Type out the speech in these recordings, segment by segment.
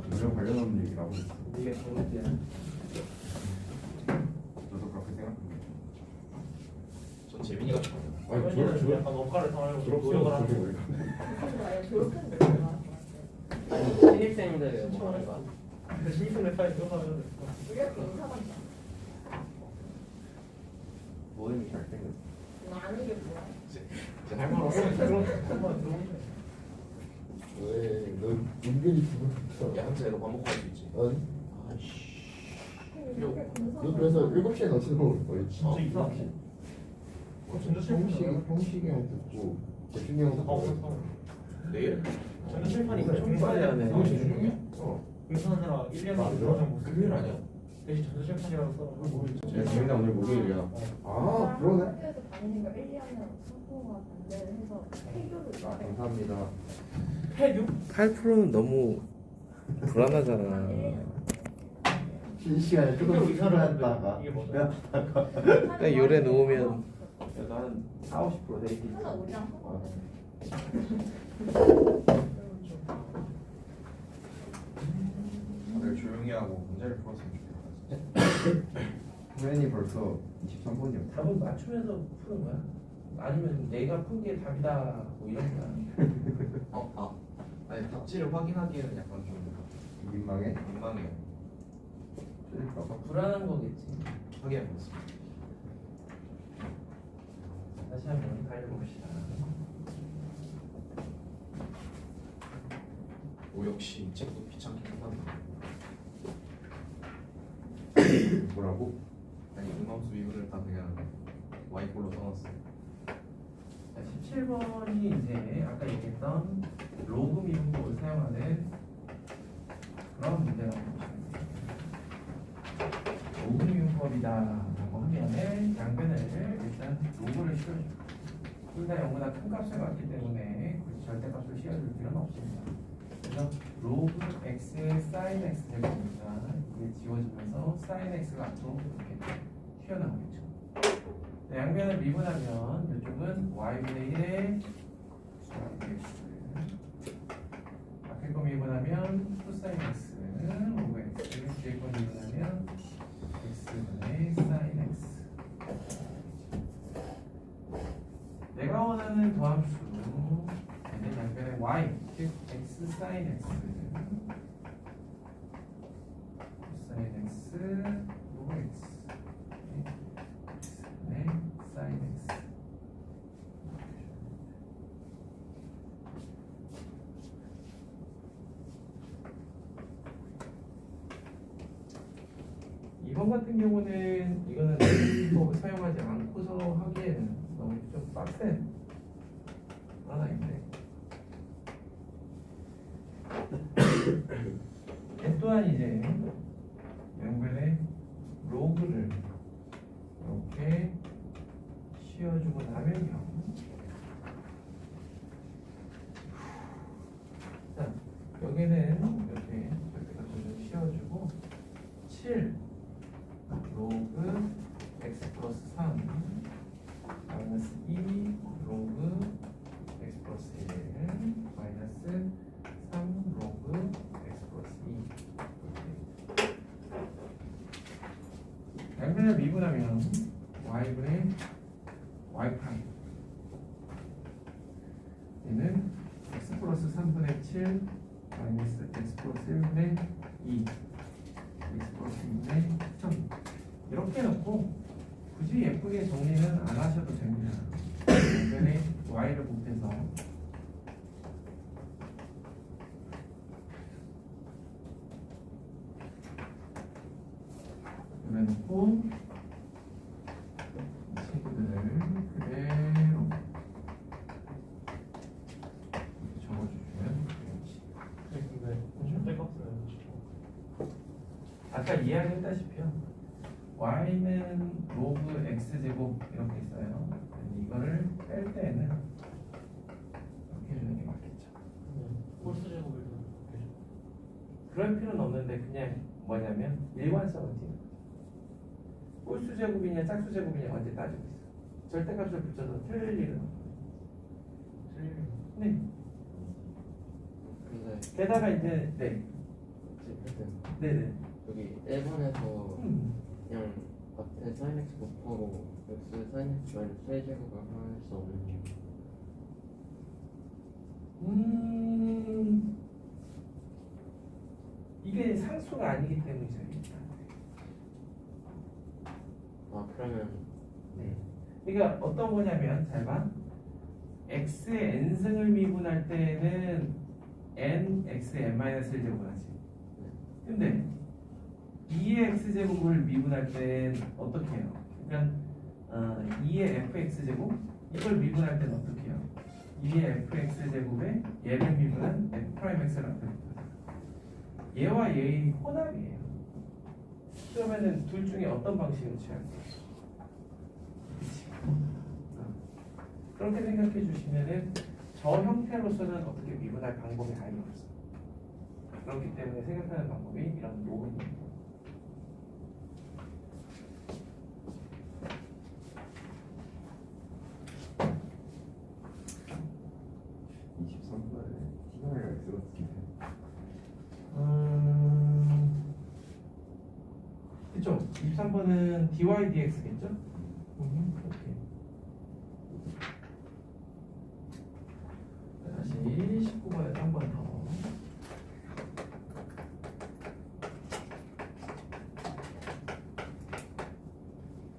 전혀 관련 없는 얘기를 하고 있어. 이게 잘못이야. 저도 그렇게 생각합니다. 전 재민이가 좋아요. 아니 저는 약간 억가를 당하려고 노력을 하는 거. 아니 졸업했는데 내가 아니 신입생들 좋아하는 거. 신입생들 사이 들어가면 우리 학교 인사반장 모임이 잘생겼어. 나는 이게 뭐야? 이제 할 말 없어. 한번 들어오면 왜너 은근히 기분 좋다. 야, 한테 너밥 먹고 갈 수 있지. 아니 아이씨. 너 그래서 7시에 너 들어올 거야. 진짜 이상하지. 전자 형식이 형 듣고 재준이 형 듣고. 내일? 전자 칠판이 있어요. 총빨이 하네. 당신 중이야? 인사한 사람 1년에 맞아? 들어오는 모습. 금요일 아니야? 대신 전자 칠판이라고 써. 야 재민아 오늘 목요일이야. 아 그러네. 학교에서 다니는 거 1, 2학년 상부모가 반대를 해서 폐교를 아 감사합니다. 폐교? 8%는 너무 불안하잖아. 긴 시간에 폐교 조금 의사를 했다가 하는데 이게 뭐야? 그냥 요래 놓으면 난 40~50% 데이트. 하나 우리랑 하거든 다들 조용히 하고 문제를 풀었으면 좋겠다. 후연이 벌써 23분이요. 답을 맞추면서 푸는 거야? 아니면 내가 푼 게 답이다 뭐 이런 거야? 아니 답지를 확인하기에는 약간 좀 민망해? 민망해요. 그러니까 불안한 거겠지. 확인해보겠습니다. 다시 한번 달려봅시다. 오 역시 책도 귀찮긴 하다. 뭐라고? 아니 음함수 이유를 다 그냥 Y꼴로 써놨어. 자, 17번이 이제 아까 얘기했던 로그 미분법을 사용하는 그런 문제라고 보시면 돼요. 로그 미분법이다라고 하면은 양변을 일단 로그를 씌워줍니다. 둘 다 0보다 큰 값을 갖기 때문에 굳이 절대값을 씌워줄 필요는 없습니다. 그래서 로그 x sin x 제곱입니다. 이게 지워지면서 sin x가 앞으로 이렇게 튀어나오겠죠. 네, 양변을 미분하면 이쪽은 y분의 1에 앞에 거 미분하면 2sin x 로그 x 뒤에 거 미분하면 x분의 sin x. 내가 원하는 도함수 얘는 양변의 y 즉 x sin x sin x 로그 x x분의 sin x. 이번 같은 경우는 이거는 또 사용하지 않고서 하기에는 너무 좀 빡센 하나인데 얘 또한 이제 양변의 로그를 이렇게 씌워주고 나면요. 자, 여기는 이렇게 절대값을 좀 씌워주고 7 로그 x 플러스 3 마이너스 2 로그 x 플러스 1 마이너스 3 로그 x 플러스 2 양변을 미분하면 y분의 y 프라임 얘는 x 플러스 3분의 7 마이너스 x 플러스 1분의 2 x 플러스 2분의 3 이렇게 해놓고 굳이 예쁘게 정리는 안 하셔도 됩니다. 양변에 y를 곱해서 그래놓고 이 친구들을 그대로 이렇게 적어주시면 되겠지. 근데 절대값은 아까 이야기했다시피요. y는 로그 x제곱 이렇게 있어요. 이거를 뺄 때에는 이렇게 해주는 게 맞겠죠. 홀수 제곱을 되죠. 그럴 필요는 없는데 그냥 뭐냐면 일관성을 띄는 거죠. 홀수 제곱이냐 짝수 제곱이냐 언제 따지고 있어. 절대값을 붙여서 틀릴 일은 없어요. 네. 게다가 이제 네. 하여튼 네네. 여기 1번에서 음. 그냥 앞에 sin x 곱하고 x sin x 마이너스 3제곱을 할 수 없는 이유. 이게 상수가 아니기 때문이죠. 일단. 아 그러면 네. 그러니까 어떤 거냐면 잘 봐. x의 n승을 미분할 때는 n x n-1 제곱을 하지. 근데 2의 x제곱을 미분할 땐 어떻게 해요? 그러니까 2의 fx제곱 이걸 미분할 때는 어떻게 해요? 2의 fx제곱에 얘를 미분한 f'x라고 합니다. 얘와 얘의 혼합이에요. 그러면은 둘 중에 어떤 방식으로 취할 거예요? 그치? 그렇게 생각해 주시면은 저 형태로서는 어떻게 미분할 방법이 아예 없어요. 그렇기 때문에 생각하는 방법이 이런 로그입니다. T번이랑 X가 붙겠네. 그쵸? 23번은 dy dx겠죠? 오케이. 다시 19번에 한 번 더.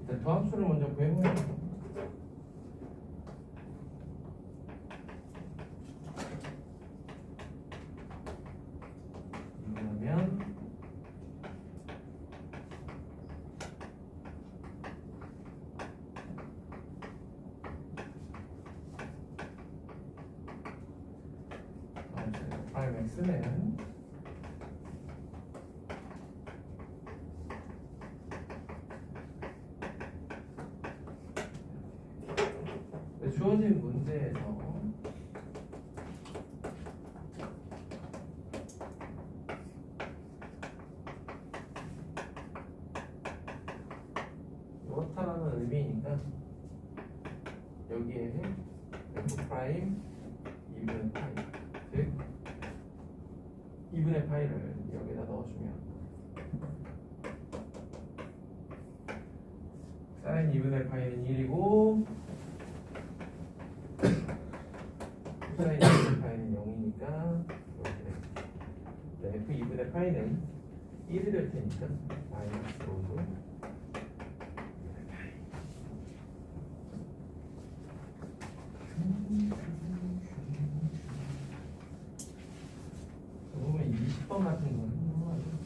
일단 도함수를 먼저 구해보면 그러면 x는 주어진 문제에서 이렇다라는 의미니까 여기에 f 프라임 2분의 파이 즉 2분의 파이를 여기다 넣어주면 사인 2분의 파이는 1이고 사인 2분의 파이는 0이니까 이렇게 f 2분의 파이는 1이 될 테니까 마이너스 5로 보면 20번 같은 거는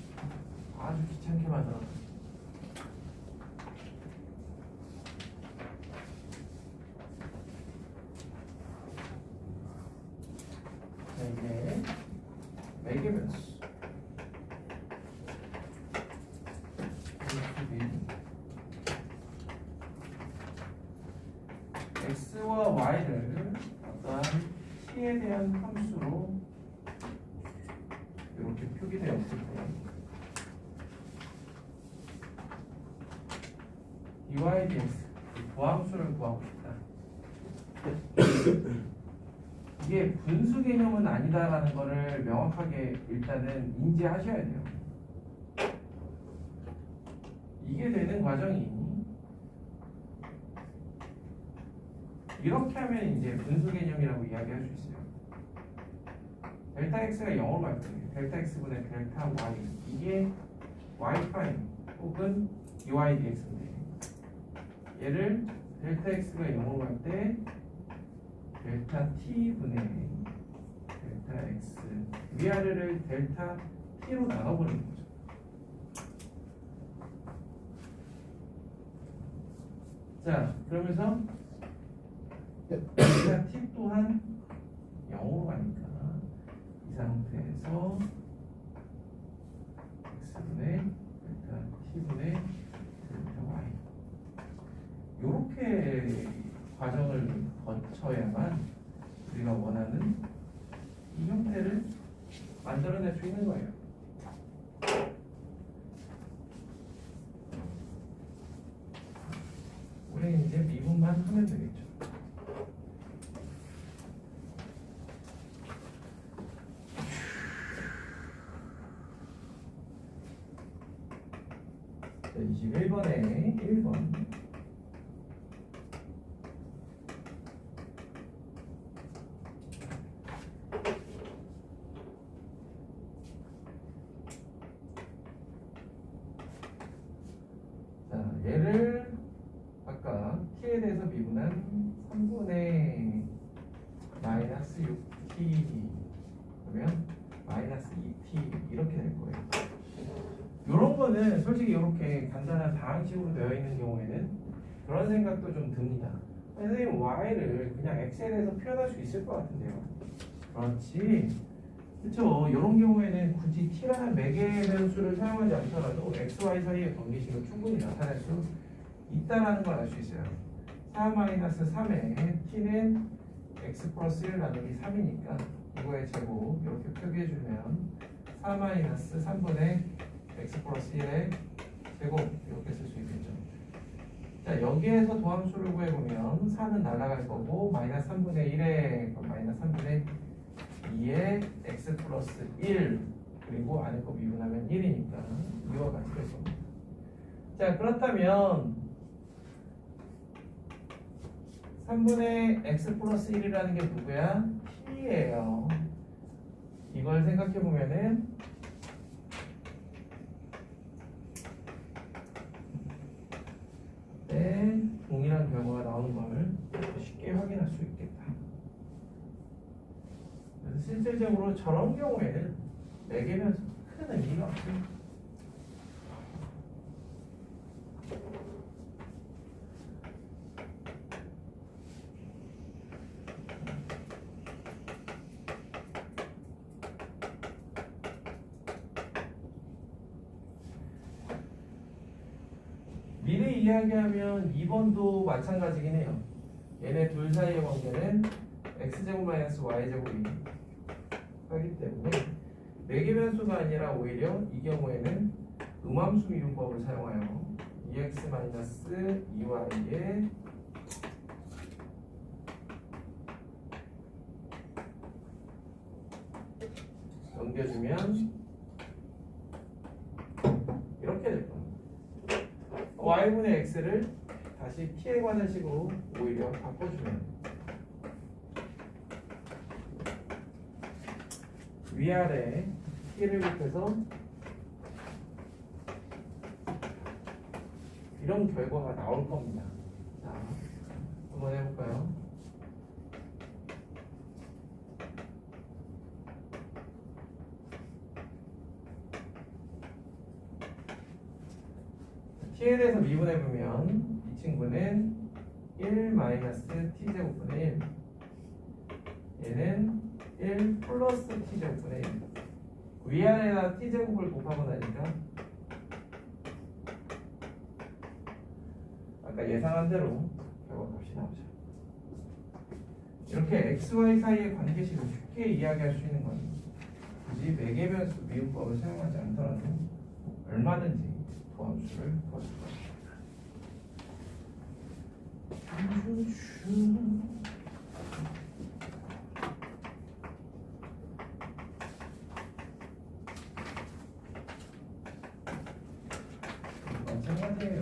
아주 귀찮게 만들어놨어. 자, 이제 매개변수 x와 y를 어떠한 t에 대한 함수로 이렇게 표기되었을 때 dy dx 보함수를 구하고 싶다. 이게 분수 개념은 아니다라는 거를 명확하게 일단은 인지하셔야 돼요. 이게 되는 과정이 이렇게 하면 이제 분수 개념이라고 이야기할 수 있어요. 델타 x가 0으로 갈 때 델타 x분의 델타 y 이게 y 프라임 혹은 dy dx인데 얘를 델타 x가 0으로 갈 때 델타 t분의 델타 x 위아래를 델타 t로 나눠버리는 거죠. 자, 그러면서 델타 t 또한 0으로 가니까 이 상태에서 x분의 델타 t분의 델타 y 요렇게 과정을 거쳐야만 우리가 원하는 이 형태를 만들어낼 수 있는 거예요. 우리 이제 미분만 하면 되겠죠. 21번에 1번. 자, 얘를 아까 t에 대해서 미분한 3분의 마이너스 6t 그러면 마이너스 2t 이렇게 될 거예요. 이런 거는 솔직히 이렇게 간단한 다항식으로 되어 있는 경우에는 그런 생각도 좀 듭니다. 선생님 y를 그냥 x에 대해서 표현할 수 있을 것 같은데요. 그렇지. 그렇죠. 이런 경우에는 굳이 t라는 매개의 변수를 사용하지 않더라도 x, y 사이의 관계식을 충분히 나타낼 수 있다라는 걸 알 수 있어요. 4-3에 t는 x 플러스 1 나누기 3이니까 이거의 제곱 이렇게 표기해주면 4-3분의 x 플러스 1의 제곱 이렇게 쓸 수 있겠죠. 자, 여기에서 도함수를 구해보면 4는 날아갈 거고 마이너스 3분의 1에 마이너스 3분의 2에 x 플러스 1 그리고 안에 거 미분하면 1이니까 이와 같이 될 겁니다. 자, 그렇다면 3분의 x 플러스 1이라는 게 누구야? t예요. 이걸 생각해보면은 동일한 결과가 나오는 걸 쉽게 확인할 수 있겠다. 그래서 실질적으로 저런 경우에는 매개면서 큰 의미가 없습니다. 미리 이야기하면 2번도 마찬가지긴 해요. 얘네 둘 사이의 관계는 x제곱 마이너스 y제곱이 하기 때문에 매개변수가 아니라 오히려 이 경우에는 음함수 미분법을 사용하여 2x 마이너스 2y에 넘겨주면 이렇게 될 겁니다. y분의 x를 다시 t에 관한 식으로 오히려 바꿔주면 위아래 t를 곱해서 이런 결과가 나올 겁니다. 자, 한번 해볼까요? t에 대해서 미분해보면 이 친구는 1 마이너스 t제곱분의 1 얘는 1 플러스 t제곱분의 1 위아래에다 t제곱을 곱하고 나니까 아까 예상한 대로 결과값이 나오죠. 이렇게 x, y 사이의 관계식을 쉽게 이야기할 수 있는 건 굳이 매개변수 미분법을 사용하지 않더라도 얼마든지 도함수를 구할 수가 있습니다. 마찬가지예요.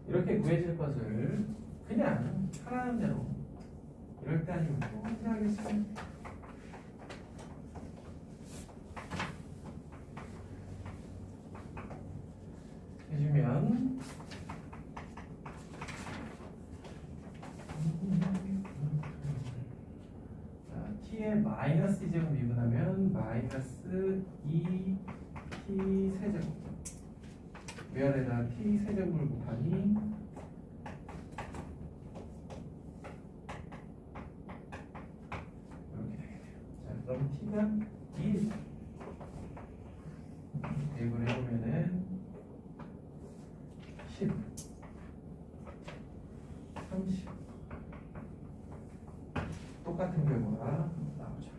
이렇게 구해질 것을 그냥 편안한 대로 이럴 때 아니면 언제 하겠습니다. 해주면 자, t의 마이너스 2제곱 미분하면 마이너스 2t 세제곱 위아래다 t 세제곱을 곱하니 이렇게 되겠네요. 자, 그럼 t가 1 대입을 해보면은 10 똑같은 결과가 나오죠.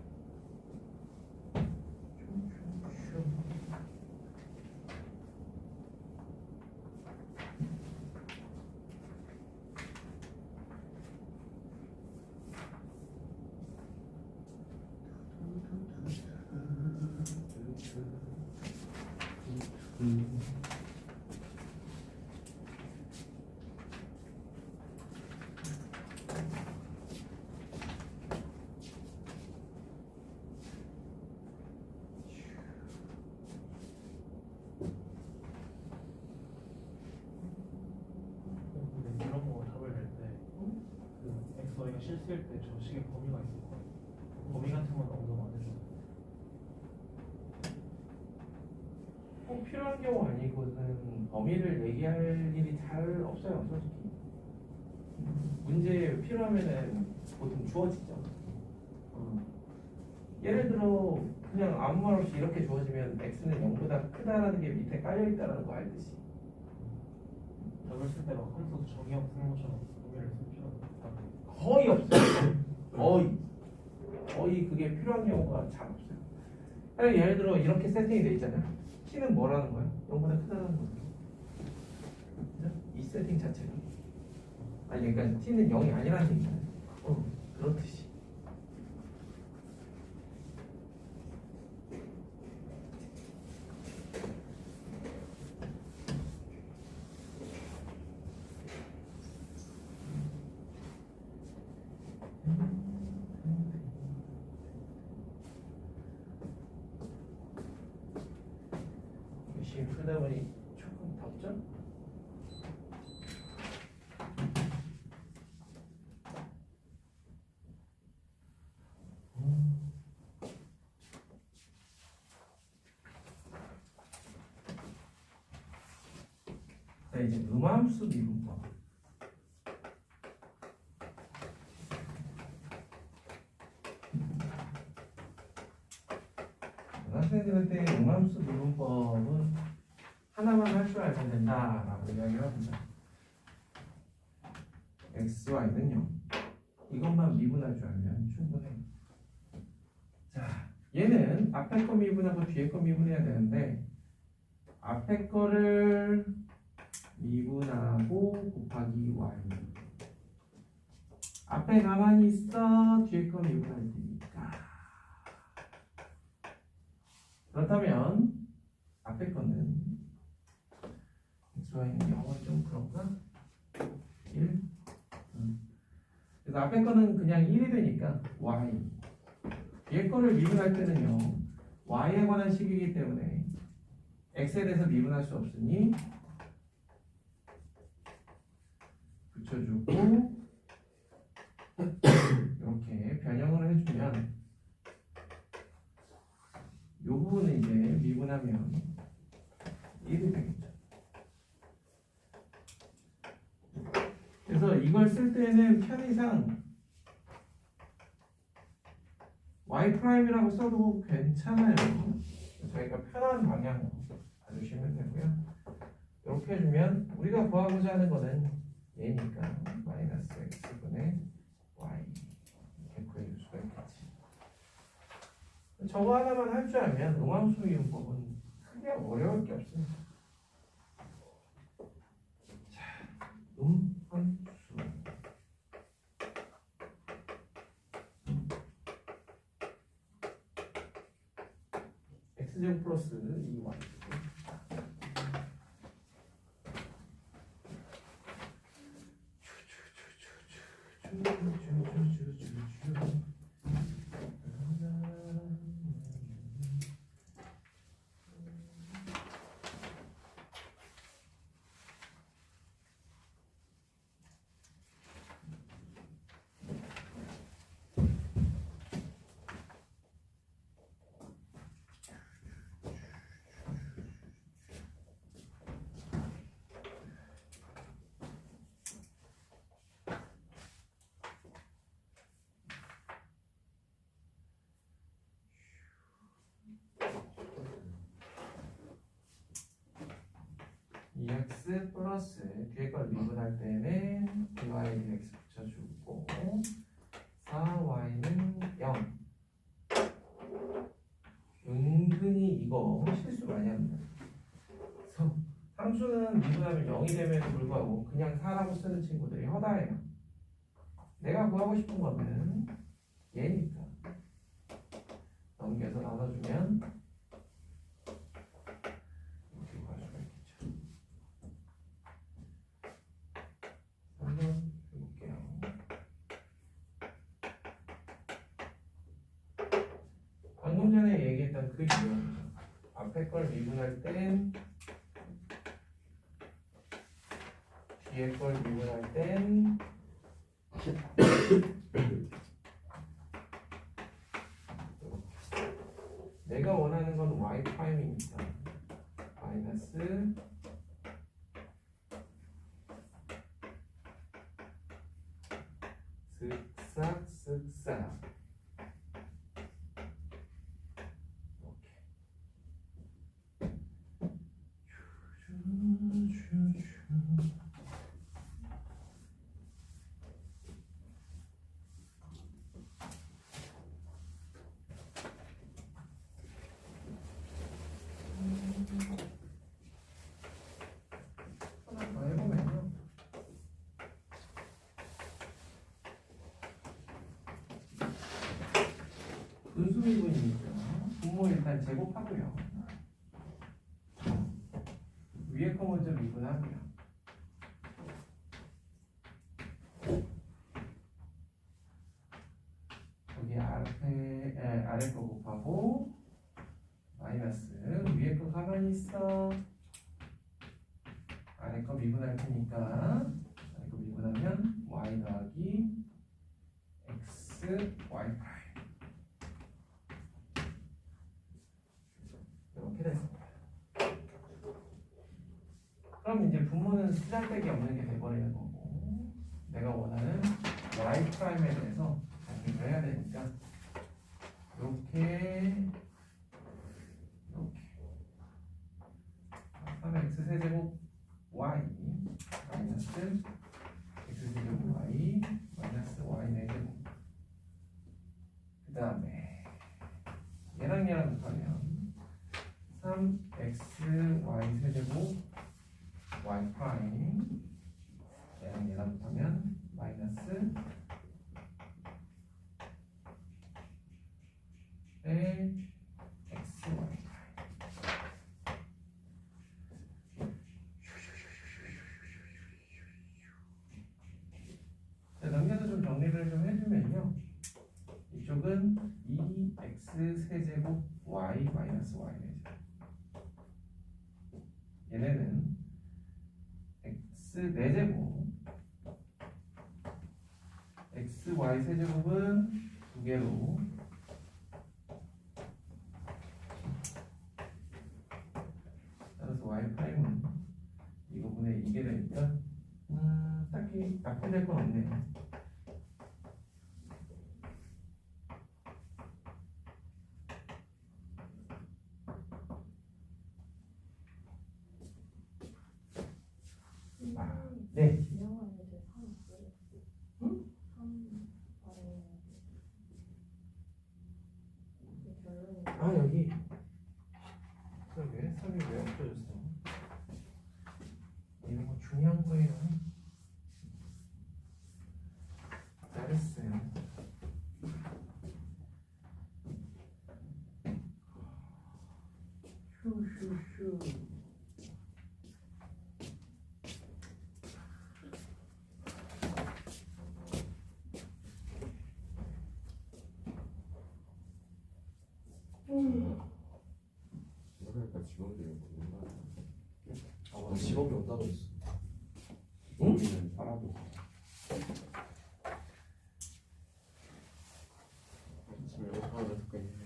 근데 이런 거 답을 낼때그 X, Y가 실수일 때 저 식의 범위가 있을 거예요. 범위 같은 건 언급 안 해줘요. 꼭 필요한 경우 아니고는 범위를 얘기할 일이 잘 없어요, 솔직히. 문제 필요하면은 보통 주어지죠. 예를 들어 그냥 아무 말 없이 이렇게 주어지면 x는 0보다 크다라는 게 밑에 깔려 있다라는 거 알듯이. 답을 쓸 때 막 함수 정의형 쓰는 것처럼 범위를 쓸 필요는 없다. 거의 없어요. 거의 그게 필요한 경우가 잘 없어요. 그냥 예를 들어 이렇게 세팅이 돼 있잖아요. t는 뭐라는 거야? 0보다 크다라는 거죠. 그죠? 이 세팅 자체가. 아니 그러니까 t는 0이 아니라는 얘기잖아요. 그렇듯이. 열심히 풀다 보니 조금 덥죠? 자, 이제 음함수 미분법. 학생들한테 음함수 미분법은 하나만 할 줄 알면 된다라고 이야기를 합니다. x, y는 0. 이것만 미분할 줄 알면 충분해. 자, 얘는 앞에 거 미분하고 뒤에 거 미분해야 되는데 앞에 거를 미분하고 곱하기 y. 앞에 가만히 있어. 뒤에 거 미분할 테니까. 그렇다면 앞에 거는 x, y는 0은 좀 그런가? 1. 그래서 앞에 거는 그냥 1이 되니까 y. 뒤에 거를 미분할 때는요. y에 관한 식이기 때문에 x에 대해서 미분할 수 없으니 붙여주고 이렇게 변형을 해주면 이 부분은 이제 미분하면 1이 되겠죠. 그래서 이걸 쓸 때는 편의상 y'이라고 써도 괜찮아요. 저희가 편한 방향 봐주시면 되고요. 이렇게 해주면 우리가 구하고자 하는 거는 얘니까 마이너스 x분의 y 이렇게 구해줄 수가 있겠지. 저거 하나만 할 줄 알면 음함수 미분법은 크게 어려울 게 없습니다. 자, 음함수 x제곱 플러스 2y x 플러스 뒤에 걸 미분할 때는 dy를 x 붙여주고 4y는 0. 은근히 이거 실수 많이 합니다. 그래서 상수는 미분하면 0이 됨에도 불구하고 그냥 4라고 쓰는 친구들이 허다해요. 내가 구하고 싶은 거는 얘니까 넘겨서 나눠주면 이렇게 구할 수가 있겠죠. 한번 해볼게요. 방금 전에 얘기했던 그 유형이죠. 앞에 걸 미분할 땐 뒤에 걸 미분할 땐 내가 원하는 건 y 프라임이니까 마이너스 쓱싹 하나 해보면요. 분수미분이니까 분모 일단 제곱하고요. 위에 거 먼저 미분하고요. 여기 아래 거 곱하고 마이너스 위에 거 가만히 있어. 아래 거 미분할 테니까 아래 거 미분하면 y 더하기 x y 프라임 이렇게 됐습니다. 그럼 이제 분모는 쓰잘데기 없는 게 돼버리는 거고 내가 원하는 y 프라임에 대해서 정리를 해야 되니까 이렇게 3x 세제곱 y 마이너스 x 세제곱 y 마이너스 y 4제곱 그 다음에 얘랑 붙으면 3x y 세제곱 y 프라임 얘랑 붙으면 마이너스 x y 넘겨서 좀 정리를 좀 해주면요. 이쪽은 2x 세제곱 y 마이너스 y 되죠. 얘네는 x 4제곱 x y 세제곱은 2개로 따라서 y 프라임은 이거분의 2개 되니까 딱히 바꿔낼 건 없네요. 네. 진영은 이제 3 있어요. 응? 3 아래 결론이 아 여기 그러게 3이 왜 없어졌어? 이런 거 중요한 거예요. 잘했어요. 슈슈슈. 그러니까 직원들이 뭔가 나 직업이 없다고 했어. 응? 우리는 알아도 지금 여기 하나 듣고 있는데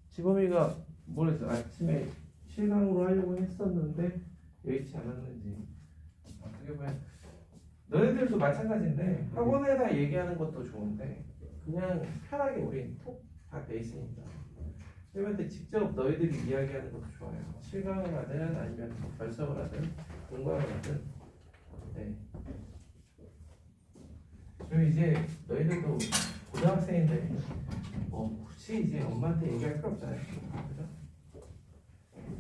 지범이가 뭘 했어? 아침에 실강으로 하려고 했었는데 여의치 않았는지 어떻게 보면 너희들도 마찬가지인데 학원에다 얘기하는 것도 좋은데 그냥 편하게 우리 톡 다 돼 있으니까 쌤한테 직접 너희들이 이야기하는 것도 좋아요. 실강을 하든 아니면 결석을 하든 공부를 하든 네. 그리고 이제 너희들도 고등학생인데 뭐 굳이 이제 엄마한테 얘기할 필요 없잖아요. 그죠?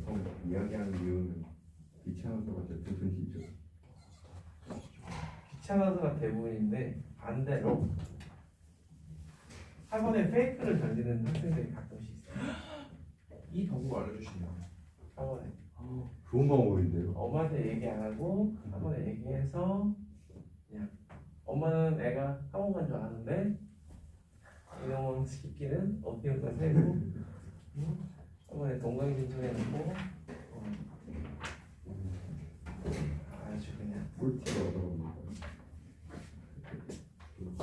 보통 이야기하는 이유는 귀찮아서가 대부분이죠. 귀찮아서가 대부분인데 반대로 학원에 페이크를 던지는 학생들이 가끔씩 있어요. 이 방법 알려주시네요. 학원에 좋은 방법인데요. 엄마한테 얘기 안 하고 학원에 얘기해서 그냥 엄마는 애가 학원 간 줄 아는데 이놈의 새끼는 엎드려가 세고 학원에 동강진중해놓고 아주 그냥 꿀팁을 얻어갑니다.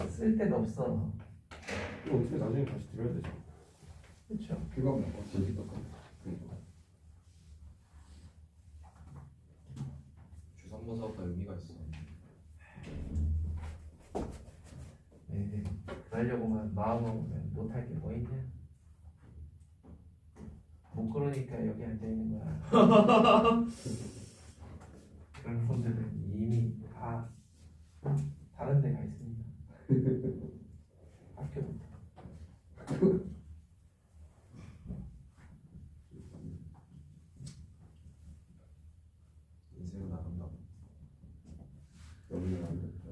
쓸데도 없어. 이거 어떻게 나중에 다시 드려야 되죠? 그렇죠. 그거 저기 똑같아. 주상모사가 의미가 있어. 네, 그러려고만 마음 먹으면 못할 게 뭐 있냐? 못 그러니까 여기 앉아 있는 거야. 그런 분들은 이미 다 다른 데 가 있습니다. 학교도. 인생은 아름다워. 여기는 안 됐다.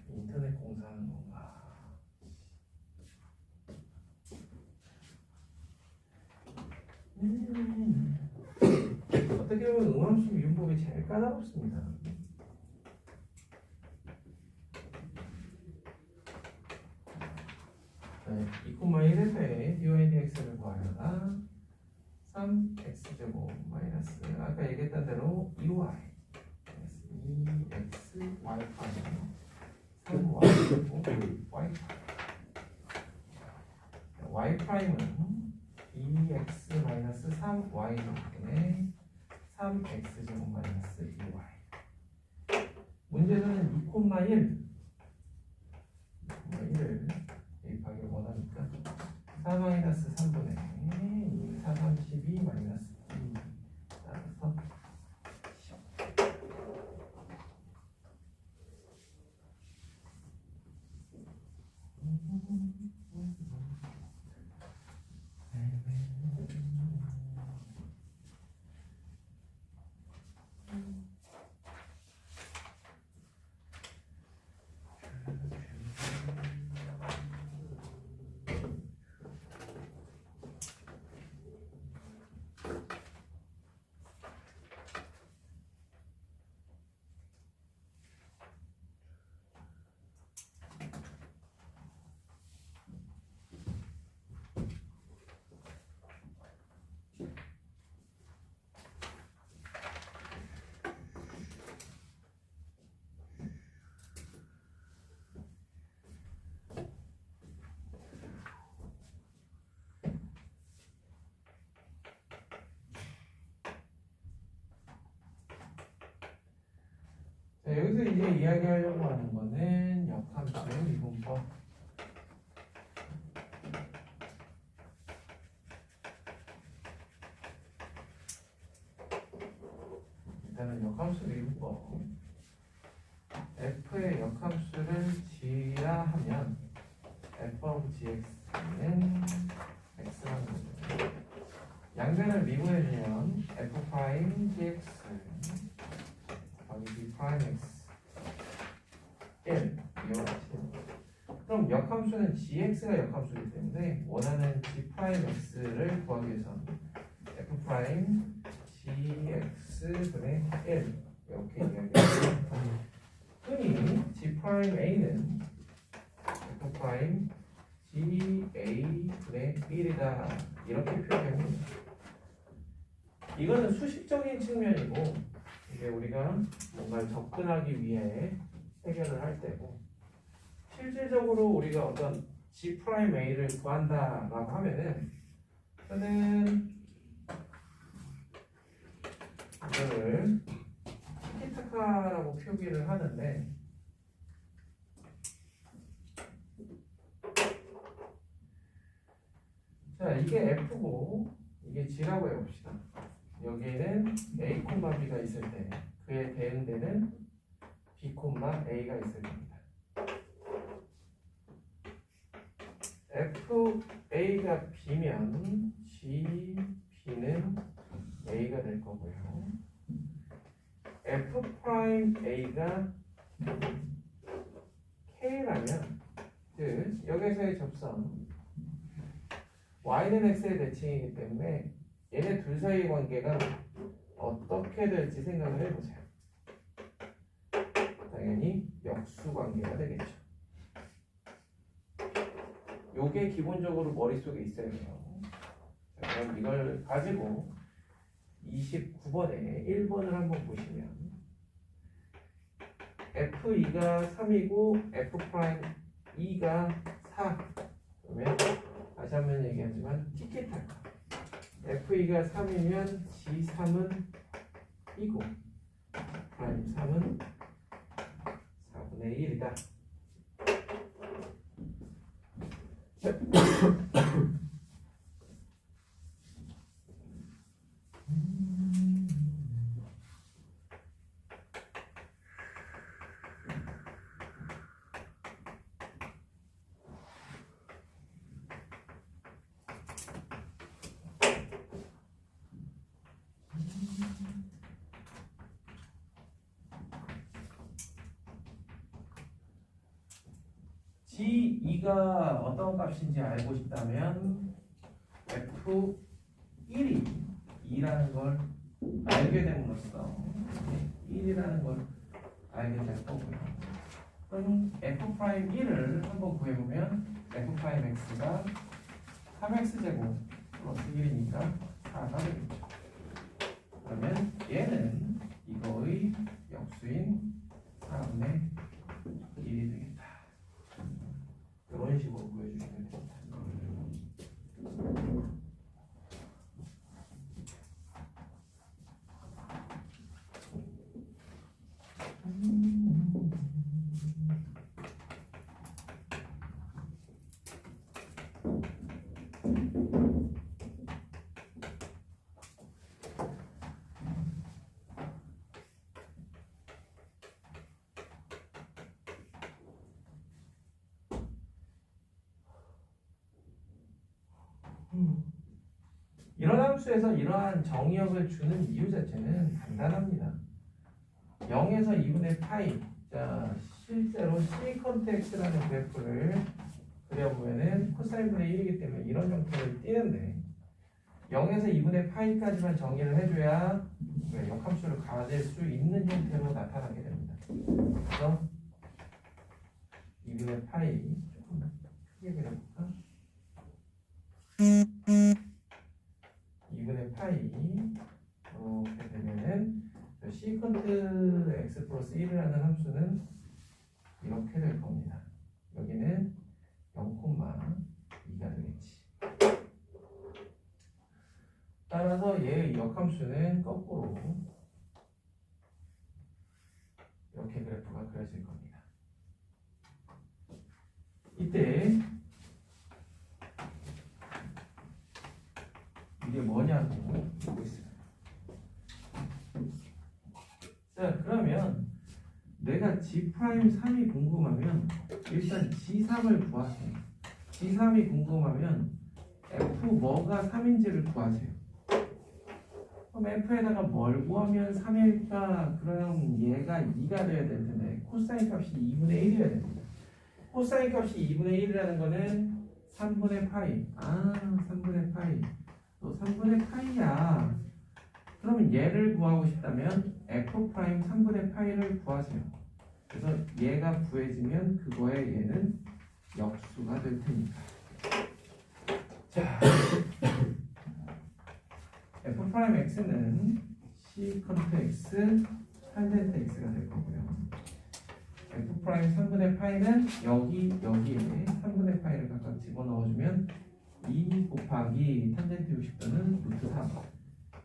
인터넷 공사하는 건가? 어떻게 보면 음함수 미분법이 제일 까다롭습니다. 네, 2,1에서의 dy dx를 구하려다 3x제곱 마이너스 아까 얘기했던 대로 2y 2x y 파이 3y 제곱 y y 프라임은 2x 마이너스 3y 제곱분의 3x 제곱 마이너스 2y. 문제는 2,1을 대입하기를 원하니까 4 마이너스 3분의 2, 4, 32 마이너스 2 따라서 10. 자, 여기서 이제 이야기하려고 하는 거는 역함수의 미분법. 일단은 역함수 미분법. f의 역함수를 g라 하면 f of gx는 x라는 거죠. 양변을 미분해주면 f 프라임 gx b 프라임 x 1 이와 같이 됩니다. 그럼 역함수는 gx가 역함수이기 때문에 원하는 g 프라임 x를 구하기 위해서는 f 프라임 gx 분의 1 이렇게 이야기합니다. 흔히 g 프라임 a는 f 프라임 ga 분의 1이다 이렇게 표현합니다. 이거는 수식적인 측면이고 이게 우리가 뭔가를 접근하기 위해 해결을 할 때고 실질적으로 우리가 어떤 g 프라임 a를 구한다라고 하면은 저는 이거를 티키타카 표기를 하는데 자 이게 F고 이게 G라고 해봅시다. 여기에는 A, B가 있을 때 그에 대응되는 B, A가 있을 겁니다. F, A가 B면 G, B는 A가 될 거고요. F 프라임 A가 K라면 즉 여기서의 접선 Y는 X의 대칭이기 때문에 얘네 둘 사이의 관계가 어떻게 될지 생각을 해보세요. 당연히 역수 관계가 되겠죠. 요게 기본적으로 머릿속에 있어야 돼요. 자, 그럼 이걸 가지고 29번에 1번을 한번 보시면 F2가 3이고 F'2가 4 그러면 다시 한번 얘기하지만 티켓타카 F2가 3이면 G3은 2고 프라임 3은 4분의 1이다. G2가 어떤 값인지 알고 싶다면 F1이 2라는 걸 알게 됨으로써 1이라는 걸 알게 될 거고요. 그럼 F'1을 한번 구해보면 F'X가 3X제곱 플러스 1이니까 4가 되겠죠. 그러면 얘는 이거의 역수인 4분의 1이 되겠다. 이런 식으로 구해주시면 됩니다. 이런 함수에서 이러한 정의역을 주는 이유 자체는 간단합니다. 0에서 2분의 파이. 자, 실제로 시컨트 x라는 그래프를 그려보면은 코사인분의 1이기 때문에 이런 형태를 띄는데 0에서 2분의 파이까지만 정의를 해줘야 역함수를 가질 수 있는 형태로 나타나게 됩니다. 그래서 2분의 파이 조금 크게 그려볼까? 2분의 파이 이렇게 되면은 시컨트 x 플러스 1이라는 함수는 이렇게 될 겁니다. 여기는 0,2가 되겠지. 따라서 얘의 역함수는 거꾸로 이렇게 그래프가 그려질 겁니다. 이때 이게 뭐냐고 보고 있어요. 자, 그러면 내가 G'3이 궁금하면 일단 G3을 구하세요. G3이 궁금하면 F 뭐가 3인지를 구하세요. 그럼 F에다가 뭘 구하면 3일까? 그럼 얘가 2가 돼야 될 텐데 코사인 값이 2분의 1이어야 됩니다. 코사인 값이 2분의 1이라는 거는 3분의 파이. 3분의 파이. 또 3분의 파이야. 그러면 얘를 구하고 싶다면 F' 3분의 파이를 구하세요. 그래서 얘가 구해지면 그거에 얘는 역수가 될 테니까. 자, F'X는 시컨트 X, 탄젠트 X가 될 거고요. F' 3분의 파이는 여기에 3분의 파이를 각각 집어넣어주면 2 곱하기 탄젠트 60도는 루트 3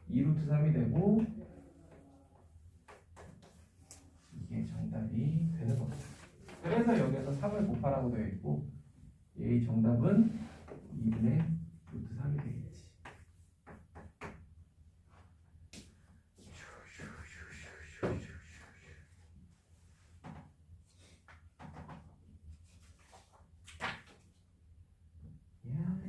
2 루트 3이 되고 이게 정답 4라고 되어 있고 얘의 정답은 2분의 루트 3이 되겠지. 야야야.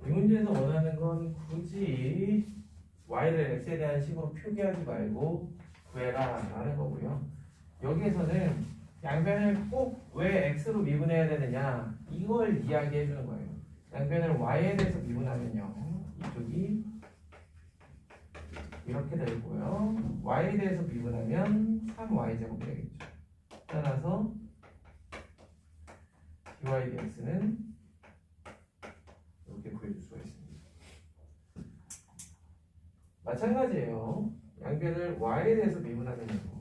이 문제에서 원하는 건 굳이 y를 x에 대한 식으로 표기하지 말고 구해라 라는 거고요. 여기에서는 양변을 꼭 왜 x로 미분해야 되느냐 이걸 이야기해 주는 거예요. 양변을 y에 대해서 미분하면요 이쪽이 이렇게 되고요. y에 대해서 미분하면 3y제곱이 되겠죠. 따라서 dy dx는 이렇게 구해줄 수가 있습니다. 마찬가지예요. 양변을 y에 대해서 미분하면요.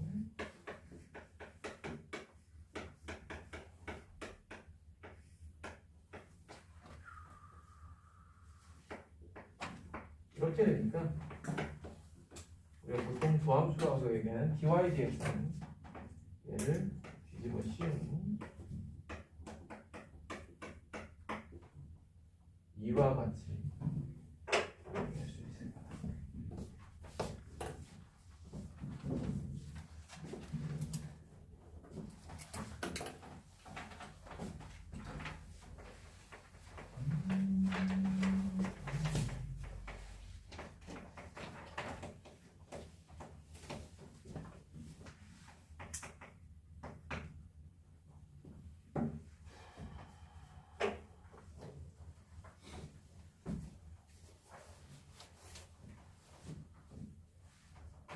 이렇게 되니까 우리가 보통 조함수라고 얘기하는 dy dx는 얘를 뒤집어 씌우는 이와 같이 할 수 있습니다.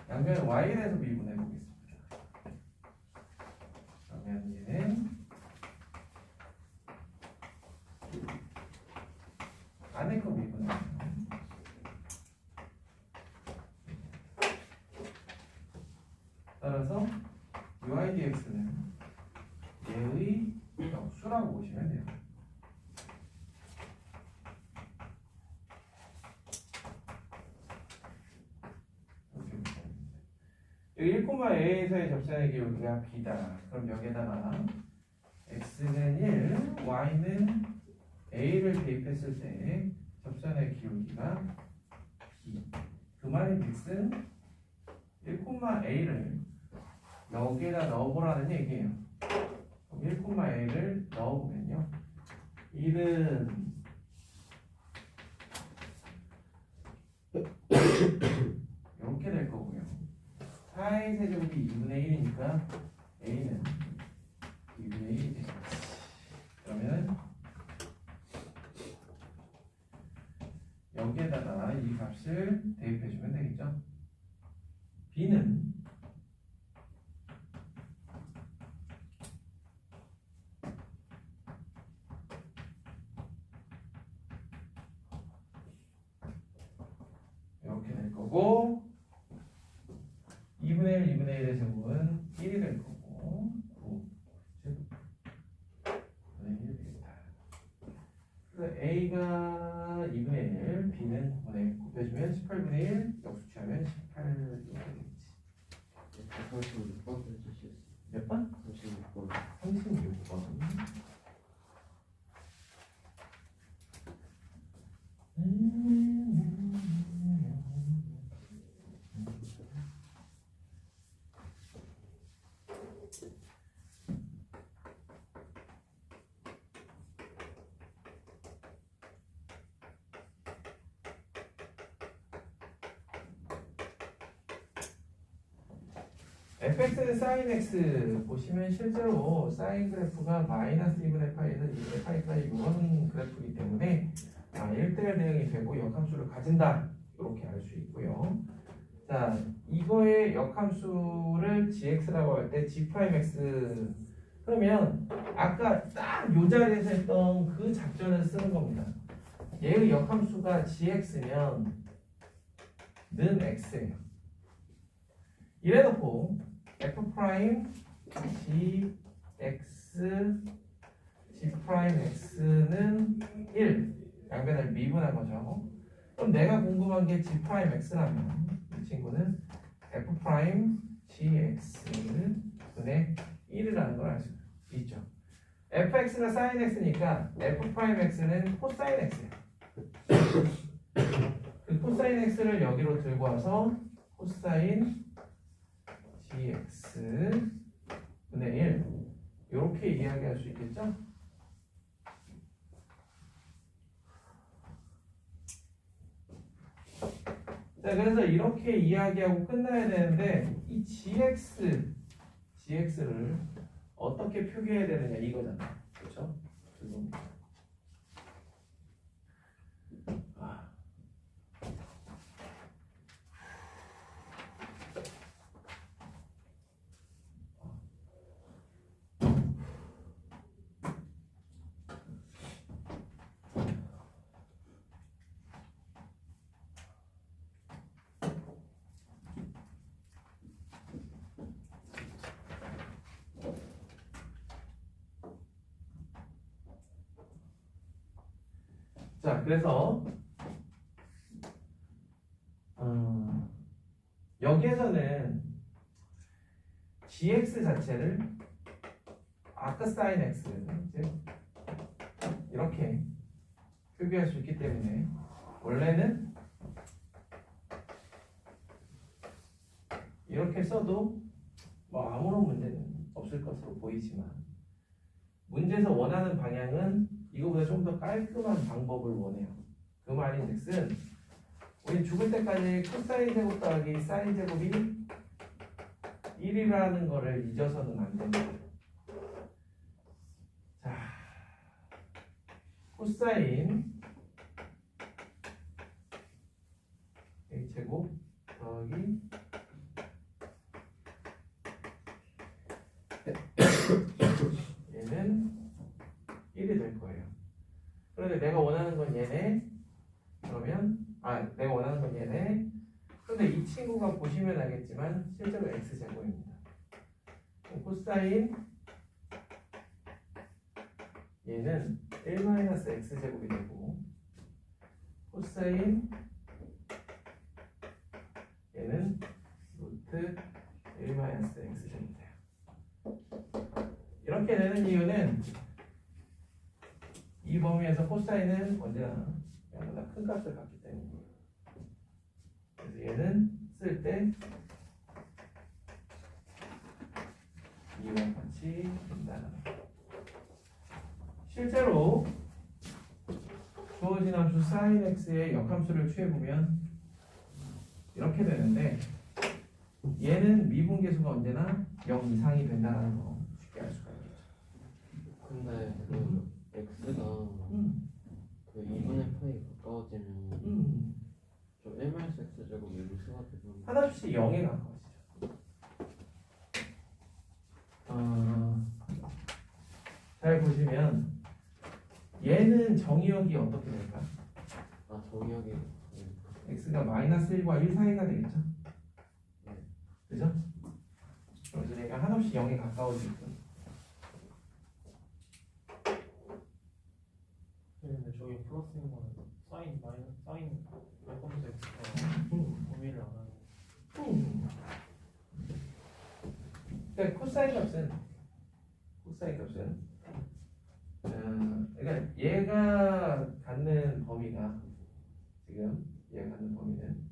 양변을 y에 대해서 미분해 보겠습니다. 그러면 얘는 안에 거 미분하면 따라서 ui dx는 얘의 역수라고 보시면 돼요. 여기 1,a에서의 접선의 기울기가 b다. 그럼 여기에다가 x는 1, y는 a를 대입했을 때 접선의 기울기가 b. 그 말인즉슨 1,a를 여기에다 넣어보라는 얘기예요. 1,a를 넣어보면요. 1은 이렇게 될 거고요. 4의 세제곱이 2분의 1이니까 a는 2분의 1이 되겠지. 그러면 여기에다가 이 값을 대입해주면 되겠죠. b는 이렇게 될 거고 2분의 1, 2분의 1의 제곱은 1이 될 거고 9 제곱 2분의 1이 되겠다. 그래서 a가 2분의 1, b는 9분의 1 곱해주면 보시면 18분의 1 역수 취하면 18 이렇게 되겠지. 36번 해주실 수 몇 번? 36번 36번. fx는 sin x 보시면 실제로 사인 그래프가 마이너스 2분의 파이에서 2분의 파이까지 이런 그래프이기 때문에 1대1 대응이 되고 역함수를 가진다 이렇게 알 수 있고요. 자, 이거의 역함수를 gx라고 할 때 g'x 그러면 아까 딱 요 자리에서 했던 그 작전을 쓰는 겁니다. 얘의 역함수가 gx면 는 x예요. 이래놓고 f 프라임 gx g'x는 1 양변을 미분한 거죠. 그럼 내가 궁금한 게 g'x라면 이 친구는 f 프라임 gx 분의 1이라는 걸 알 수 있죠. fx가 sin x니까 f 프라임 x는 코사인 x예요. 그 코사인 x를 여기로 들고 와서 코사인 gx 분의 1 이렇게 이야기할 수 있겠죠? 자, 그래서 이렇게 이야기하고 끝나야 되는데 이 gx를 어떻게 표기해야 되느냐 이거잖아, 그렇죠? 그겁니다. 자, 그래서 여기에서는 gx 자체를 아까 sin x를 이제 이렇게 표기할 수 있기 때문에 원래는 이렇게 써도 뭐 아무런 문제는 없을 것으로 보이지만 문제에서 원하는 방향은 이거보다 좀 더 깔끔한 방법을 원해요. 그 말인즉슨 우리 죽을 때까지 코사인 제곱 더하기 사인 제곱이 1이라는 거를 잊어서는 안 됩니다. 자, 코사인 A 제곱 더하기 얘는 1이 될 거예요. 그런데 내가 원하는 건 얘네. 그러면 내가 원하는 건 얘네. 그런데 이 친구가 보시면 알겠지만 실제로 x제곱입니다. 코사인 얘는 1-x제곱이 되고 코사인 얘는 루트 1-x제곱이 돼요. 이렇게 되는 이유는 이 범위에서 코사인은 언제나 얘보다 큰 값을 갖기 때문에 그래서 얘는 쓸 때 이와 같이 된다는 거. 실제로 주어진 함수 sin x의 역함수를 취해보면 이렇게 되는데 얘는 미분계수가 언제나 0 이상이 된다는 거 쉽게 알 수가 있겠죠. 근데 그 x가 그 2분의 파이 가까워지면 저 1-x제곱 일수가 되면 하나씩 0에 가까워지죠. 잘 보시면 얘는 정의역이 어떻게 될까? 정의역이 x가 -1과 1 사이가 되겠죠? 그죠? 그래서 얘가 한없이 0에 가까워질 뿐. 근데 저기 플러스인 거는 사인 알컴스 X가 범위를 안 하고 그러니까 코사인 값은 그러니까 얘가 갖는 범위가 지금 얘가 갖는 범위는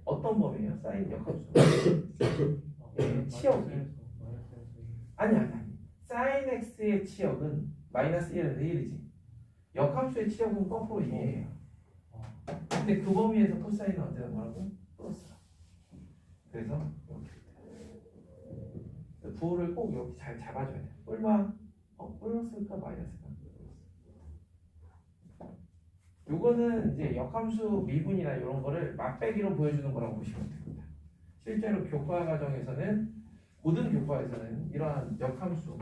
어떤 범위예요? 사인 역함수. 예, 치역이. 아니. 사인 x의 치역은 마이너스 1에서 1이지. 역함수의 치역은 거꾸로 2예요. 근데 그 범위에서 코사인은 언제나 뭐라고? 플러스라. 그래서 이렇게 부호를 꼭 여기 잘 잡아줘야 돼. 얼마? 플러스일까 마이너스일까? 요거는 이제 역함수 미분이나 이런 거를 맛배기로 보여주는 거라고 보시면 됩니다. 실제로 교과 과정에서는 모든 교과에서는 이러한 역함수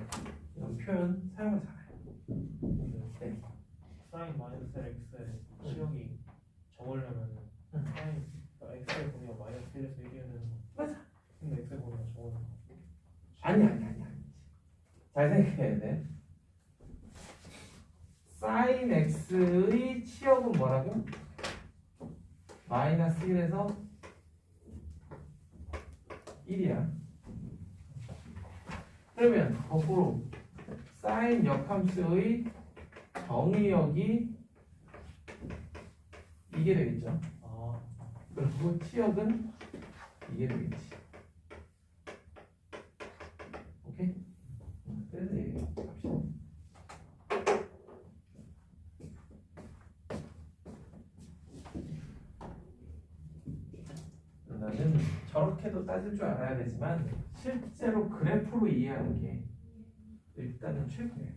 이런 표현 사용하지 않아요. 네. 사인 마이너스 X의 치역이 적으려면 사인 그러니까 X의 범위가 마이너스 1에서 1이어야 되는 거. 맞아. 근데 X의 범위가 적어는 거. 아니. 잘 생각해야 돼. 사인 x의 치역은 뭐라고? 마이너스 1에서 1이야. 그러면 거꾸로 사인 역함수의 정의역이 이게 되겠죠. 그리고 치역은 이게 되겠지. 오케이? 그래서 얘기해 갑시다. 나는 저렇게도 따질 줄 알아야 되지만 실제로 그래프로 이해하는 게 일단은 최고예요.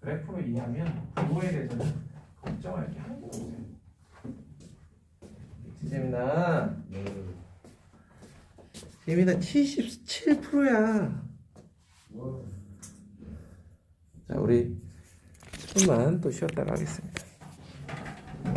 그래프로 이해하면 그거에 대해서는 걱정할 게 하나도 없어요. 재민아, 재민아 77%야. 자, 우리 10분만 또 쉬었다가 하겠습니다.